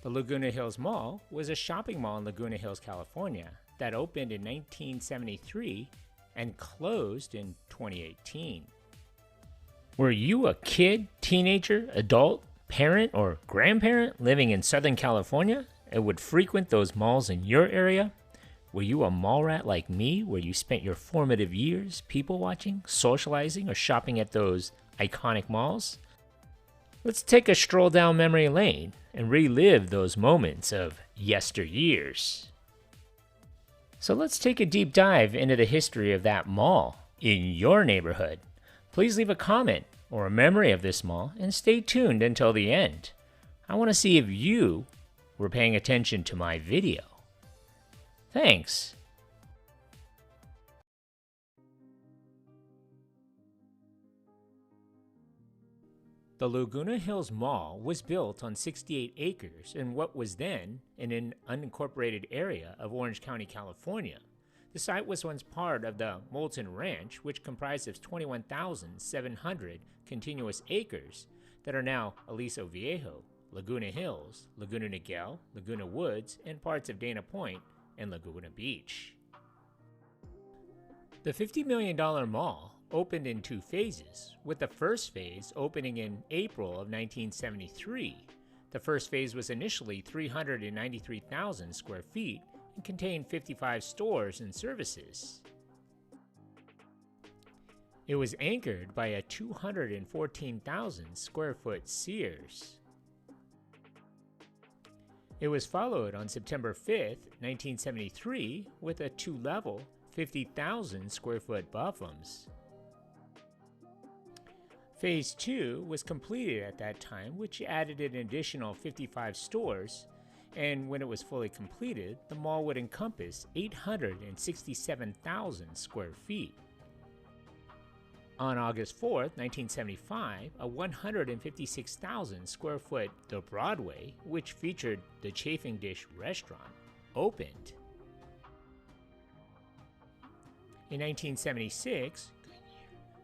The Laguna Hills Mall was a shopping mall in Laguna Hills, California that opened in 1973 and closed in 2018. Were you a kid, teenager, adult, parent, or grandparent living in Southern California and would frequent those malls in your area? Were you a mall rat like me, where you spent your formative years people watching, socializing, or shopping at those iconic malls? Let's take a stroll down memory lane and relive those moments of yesteryears. So let's take a deep dive into the history of that mall in your neighborhood. Please leave a comment or a memory of this mall and stay tuned until the end. I want to see if you were paying attention to my video. Thanks. The Laguna Hills Mall was built on 68 acres in what was then an unincorporated area of Orange County, California. The site was once part of the Moulton Ranch, which comprised of 21,700 contiguous acres that are now Aliso Viejo, Laguna Hills, Laguna Niguel, Laguna Woods, and parts of Dana Point and Laguna Beach. The $50 million mall opened in two phases, with the first phase opening in April of 1973. The first phase was initially 393,000 square feet and contained 55 stores and services. It was anchored by a 214,000 square foot Sears. It was followed on September 5th, 1973 with a two-level 50,000 square foot Buffums. Phase 2 was completed at that time, which added an additional 55 stores, and when it was fully completed, the mall would encompass 867,000 square feet. On August 4th, 1975, a 156,000 square foot The Broadway, which featured the Chafing Dish restaurant, opened. In 1976,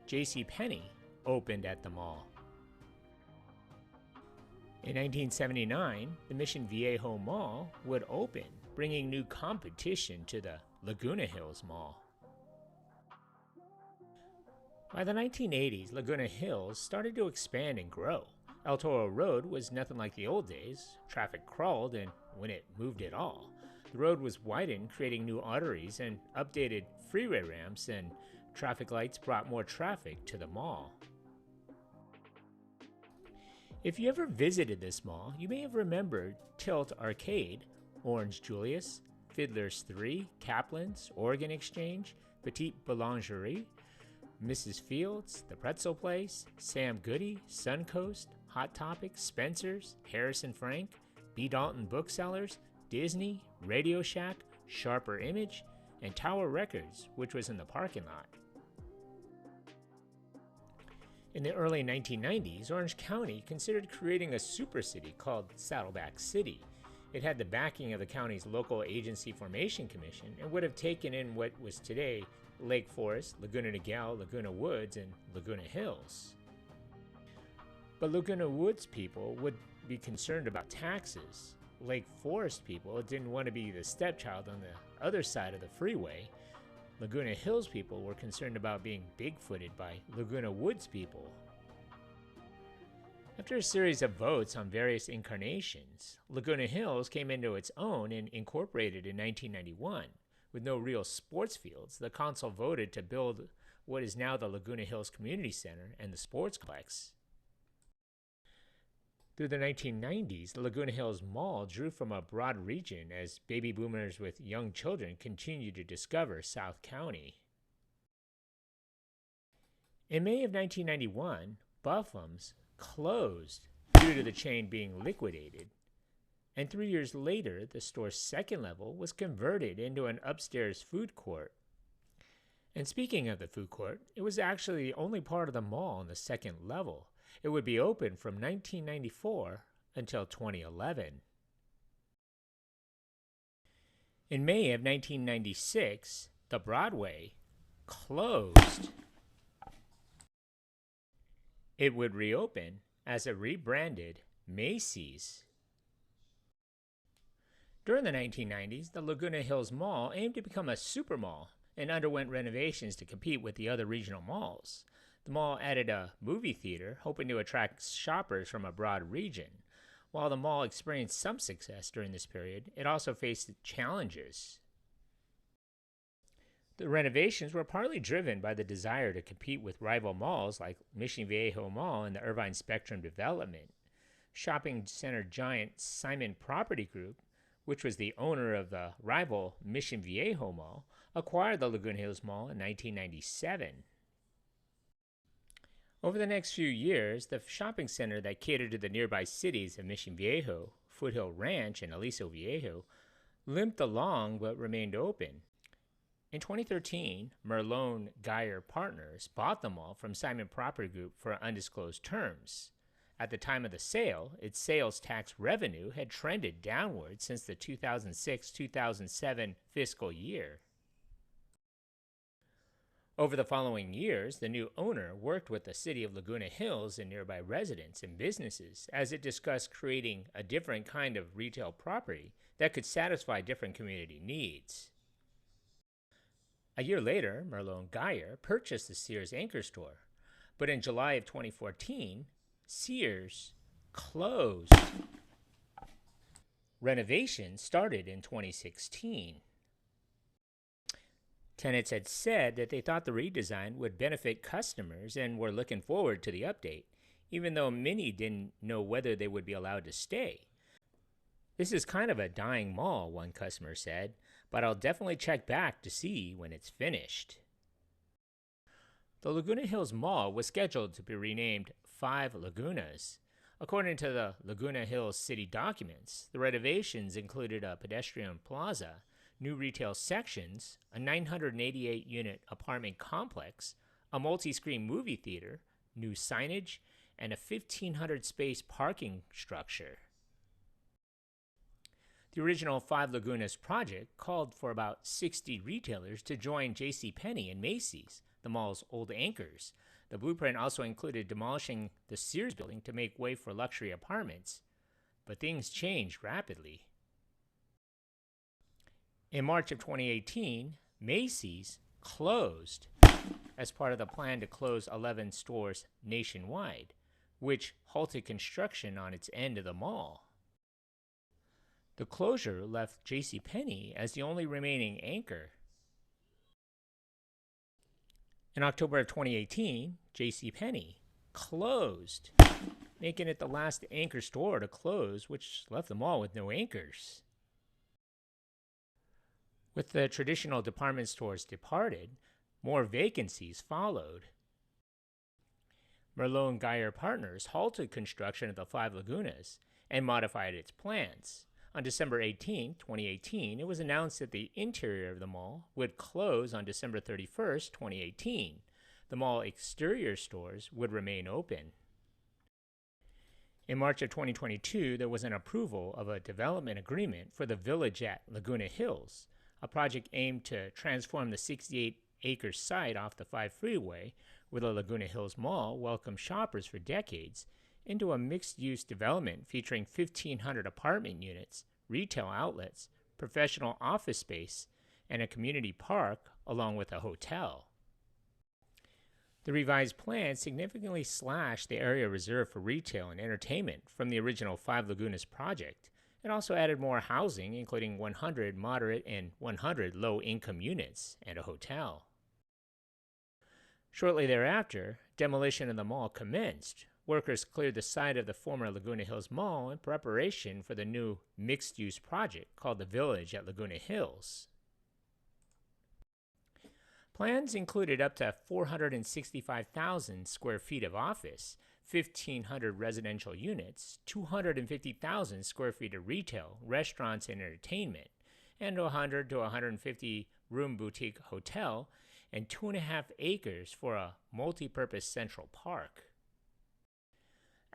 JCPenney opened at the mall. In 1979, the Mission Viejo Mall would open, bringing new competition to the Laguna Hills Mall. By the 1980s, Laguna Hills started to expand and grow. El Toro Road was nothing like the old days. Traffic crawled, and when it moved at all. The road was widened, creating new arteries and updated freeway ramps, and traffic lights brought more traffic to the mall. If you ever visited this mall, you may have remembered Tilt Arcade, Orange Julius, Fiddler's 3, Kaplan's, Oregon Exchange, Petite Boulangerie, Mrs. Fields, The Pretzel Place, Sam Goody, Suncoast, Hot Topic, Spencer's, Harrison Frank, B. Dalton Booksellers, Disney, Radio Shack, Sharper Image, and Tower Records, which was in the parking lot. In the early 1990s, Orange County considered creating a supercity called Saddleback City. It had the backing of the county's local agency formation commission and would have taken in what was today Lake Forest, Laguna Niguel, Laguna Woods, and Laguna Hills. But Laguna Woods people would be concerned about taxes. Lake Forest people didn't want to be the stepchild on the other side of the freeway. Laguna Hills people were concerned about being big-footed by Laguna Woods people. After a series of votes on various incarnations, Laguna Hills came into its own and incorporated in 1991. With no real sports fields, the council voted to build what is now the Laguna Hills Community Center and the sports complex. Through the 1990s, the Laguna Hills Mall drew from a broad region as baby boomers with young children continued to discover South County. In May of 1991, Buffums closed due to the chain being liquidated, and 3 years later, the store's second level was converted into an upstairs food court. And speaking of the food court, it was actually the only part of the mall on the second level. It would be open from 1994 until 2011. In May of 1996, the Broadway closed. It would reopen as a rebranded Macy's. During the 1990s, the Laguna Hills Mall aimed to become a super mall and underwent renovations to compete with the other regional malls. The mall added a movie theater, hoping to attract shoppers from a broad region. While the mall experienced some success during this period, it also faced challenges. The renovations were partly driven by the desire to compete with rival malls like Mission Viejo Mall and the Irvine Spectrum Development. Shopping center giant Simon Property Group, which was the owner of the rival Mission Viejo Mall, acquired the Laguna Hills Mall in 1997. Over the next few years, the shopping center that catered to the nearby cities of Mission Viejo, Foothill Ranch, and Aliso Viejo limped along but remained open. In 2013, Merlone Geyer Partners bought the mall from Simon Property Group for undisclosed terms. At the time of the sale, its sales tax revenue had trended downward since the 2006-2007 fiscal year. Over the following years, the new owner worked with the city of Laguna Hills and nearby residents and businesses as it discussed creating a different kind of retail property that could satisfy different community needs. A year later, Merlone Geyer purchased the Sears anchor store, but in July of 2014, Sears closed. Renovations started in 2016. Tenants had said that they thought the redesign would benefit customers and were looking forward to the update, even though many didn't know whether they would be allowed to stay. "This is kind of a dying mall," one customer said, "but I'll definitely check back to see when it's finished." The Laguna Hills Mall was scheduled to be renamed Five Lagunas. According to the Laguna Hills city documents, the renovations included a pedestrian plaza, new retail sections, a 988-unit apartment complex, a multi-screen movie theater, new signage, and a 1,500-space parking structure. The original Five Lagunas project called for about 60 retailers to join JCPenney and Macy's, the mall's old anchors. The blueprint also included demolishing the Sears building to make way for luxury apartments, but things changed rapidly. In March of 2018, Macy's closed as part of the plan to close 11 stores nationwide, which halted construction on its end of the mall. The closure left JCPenney as the only remaining anchor. In October of 2018, JCPenney closed, making it the last anchor store to close, which left the mall with no anchors. With the traditional department stores departed, more vacancies followed. Merlone Geyer Partners halted construction of the Five Lagunas and modified its plans. On December 18, 2018, it was announced that the interior of the mall would close on December 31, 2018. The mall exterior stores would remain open. In March of 2022, there was an approval of a development agreement for the Village at Laguna Hills, a project aimed to transform the 68-acre site off the 5 freeway, where the Laguna Hills Mall welcomed shoppers for decades, into a mixed-use development featuring 1,500 apartment units, retail outlets, professional office space, and a community park, along with a hotel. The revised plan significantly slashed the area reserved for retail and entertainment from the original Five Lagunas project. It also added more housing, including 100 moderate and 100 low-income units, and a hotel. Shortly thereafter, demolition of the mall commenced. Workers cleared the site of the former Laguna Hills Mall in preparation for the new mixed-use project called the Village at Laguna Hills. Plans included up to 465,000 square feet of office, 1,500 residential units, 250,000 square feet of retail, restaurants, and entertainment, and 100 to 150 room boutique hotel, and 2.5 acres for a multi-purpose central park.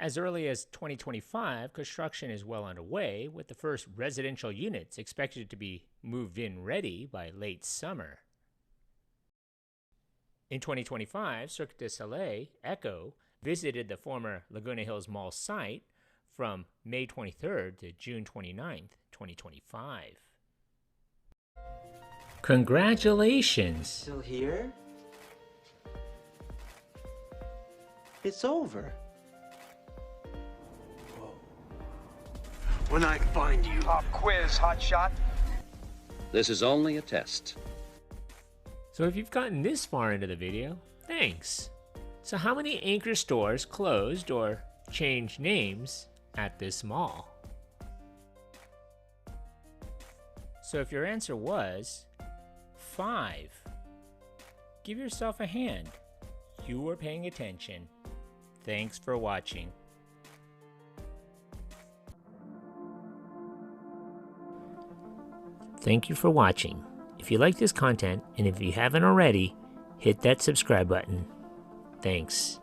As early as 2025, construction is well underway, with the first residential units expected to be moved-in ready by late summer. In 2025, Cirque du Soleil, Echo, visited the former Laguna Hills Mall site from May 23rd to June 29th, 2025. Congratulations! Still here? It's over. Whoa. When I find you... Pop quiz, hotshot. This is only a test. So if you've gotten this far into the video, thanks. So how many anchor stores closed or changed names at this mall? So if your answer was 5, give yourself a hand. You were paying attention. Thanks for watching. Thank you for watching. If you like this content, and if you haven't already, hit that subscribe button. Thanks.